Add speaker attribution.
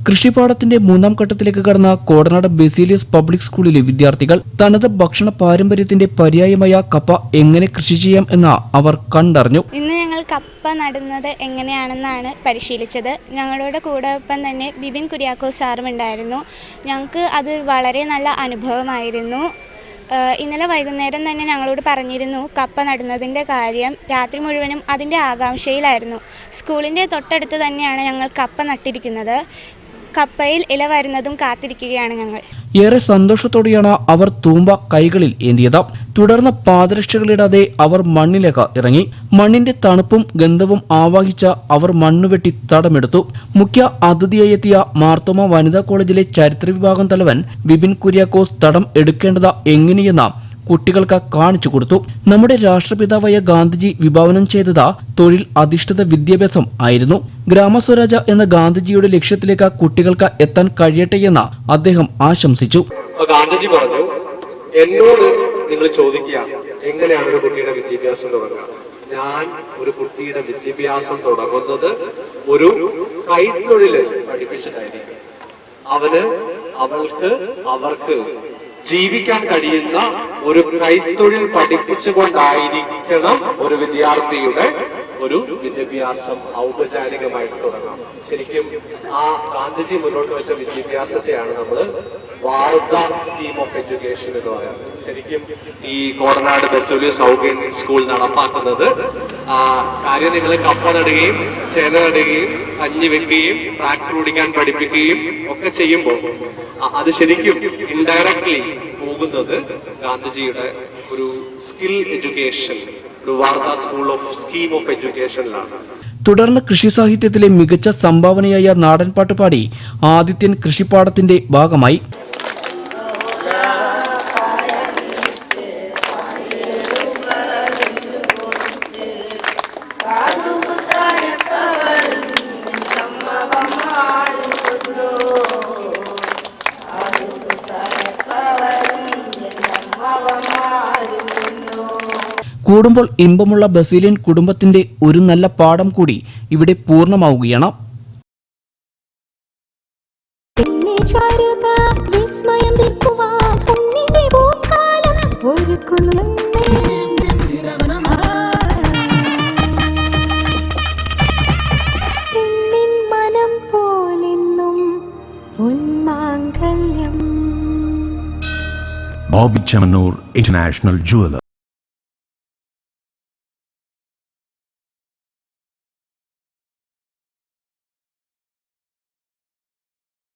Speaker 1: കൃഷിപ്പാടത്തിന്റെ മൂന്നാം ഘട്ടത്തിലേക്ക് കടന്ന കോടനാട് ബെസീലിയസ് പബ്ലിക് സ്കൂളിലെ വിദ്യാർത്ഥികൾ തനത് ഭക്ഷണ പാരമ്പര്യത്തിന്റെ പര്യായമായ കപ്പ എങ്ങനെ കൃഷി ചെയ്യാം എന്ന് അവർ കണ്ടറിഞ്ഞു.
Speaker 2: ഇന്ന് ഞങ്ങൾ കപ്പ നടുന്നത് എങ്ങനെയാണെന്നാണ് പരിശീലിച്ചത്. ഞങ്ങളുടെ കൂടൊപ്പം തന്നെ ബിബിൻ കുര്യാക്കോസ് സാറും ഉണ്ടായിരുന്നു. ഞങ്ങൾക്ക് അത് വളരെ നല്ല അനുഭവമായിരുന്നു. ഇന്നലെ വൈകുന്നേരം തന്നെ ഞങ്ങളോട് പറഞ്ഞിരുന്നു കപ്പ നടുന്നതിൻ്റെ കാര്യം. രാത്രി മുഴുവനും അതിൻ്റെ ആകാംക്ഷയിലായിരുന്നു. സ്കൂളിൻ്റെ തൊട്ടടുത്ത് തന്നെയാണ് ഞങ്ങൾ കപ്പ നട്ടിരിക്കുന്നത്. കപ്പയിൽ ഇല വരുന്നതും കാത്തിരിക്കുകയാണ് ഞങ്ങൾ.
Speaker 1: ഏറെ സന്തോഷത്തോടെയാണ് അവർ തൂമ്പ കൈകളിൽ ഏന്തിയത്. തുടർന്ന് പാദരക്ഷകളിടാതെ അവർ മണ്ണിലേക്ക് ഇറങ്ങി. മണ്ണിന്റെ തണുപ്പും ഗന്ധവും ആവാഹിച്ച അവർ മണ്ണുവെട്ടി തടമെടുത്തു. മുഖ്യ അതിഥിയായി എത്തിയ മാർത്തോമ വനിതാ കോളേജിലെ ചരിത്ര വിഭാഗം തലവൻ ബിബിൻ കുര്യാക്കോസ് തടം എടുക്കേണ്ടത് എങ്ങനെയെന്ന് കുട്ടികൾക്ക് കാണിച്ചു കൊടുത്തു. നമ്മുടെ രാഷ്ട്രപിതാവായ ഗാന്ധിജി വിഭാവനം ചെയ്തത് തൊഴിൽ അധിഷ്ഠിത വിദ്യാഭ്യാസം ആയിരുന്നു. ഗ്രാമസ്വരാജ എന്ന ഗാന്ധിജിയുടെ ലക്ഷ്യത്തിലേക്ക് കുട്ടികൾക്ക് എത്താൻ കഴിയട്ടെയെന്ന് അദ്ദേഹം ആശംസിച്ചു.
Speaker 3: ഗാന്ധിജി പറഞ്ഞു, എന്നോട് നിങ്ങൾ ചോദിക്കുക എങ്ങനെയാണ് ഒരു കുട്ടിയുടെ വിദ്യാഭ്യാസം തുടങ്ങുക. ഞാൻ ഒരു കുട്ടിയുടെ വിദ്യാഭ്യാസം തുടങ്ങുന്നത് ഒരു കൈത്തൊഴില് പഠിപ്പിച്ചിട്ടായിരിക്കും. അവർക്ക് ജീവിക്കാൻ കഴിയുന്ന ഒരു കൈത്തൊഴിൽ പഠിപ്പിച്ചുകൊണ്ടായിരിക്കണം ഒരു വിദ്യാർത്ഥിയുടെ ഒരു വിദ്യാഭ്യാസം ഔപചാരികമായിട്ട് തുടങ്ങാം. ശരിക്കും ആ ഗാന്ധിജി മുന്നോട്ട് വെച്ച വിദ്യാഭ്യാസത്തെയാണ് നമ്മൾ വാർത്ത സ്കീം ഓഫ് എഡ്യൂക്കേഷൻ എന്ന് പറയുന്നത്. ശരിക്കും ഈ കോടനാട് ബെസീലിയസ് സൗകര്യ സ്കൂൾ നടപ്പാക്കുന്നത് കാര്യം നിങ്ങൾ കപ്പ നടുകയും ചേന നടുകയും കഞ്ഞി വെക്കുകയും ട്രാക്ടർ ഓടിക്കാൻ പഠിപ്പിക്കുകയും ഒക്കെ ചെയ്യുമ്പോൾ അത് ശരിക്കും ഇൻഡയറക്ട്ലി പോകുന്നത് ഗാന്ധിജിയുടെ ഒരു സ്കിൽ എഡ്യൂക്കേഷൻ, ഒരു വാർത്താ സ്കൂൾ ഓഫ് സ്കീം ഓഫ് എഡ്യൂക്കേഷനിലാണ്.
Speaker 1: തുടർന്ന് കൃഷി സാഹിത്യത്തിലെ മികച്ച സംഭാവനയായ നാടൻപാട്ട് പാടി ആദിത്യൻ കൃഷിപ്പാടത്തിന്റെ ഭാഗമായി. കൂടുമ്പോൾ ഇമ്പമുള്ള ബസീലിയൻ കുടുംബത്തിന്റെ ഒരു നല്ല പാഠം കൂടി ഇവിടെ പൂർണ്ണമാവുകയാണ്.
Speaker 4: Bobby Chamanur International Jeweler.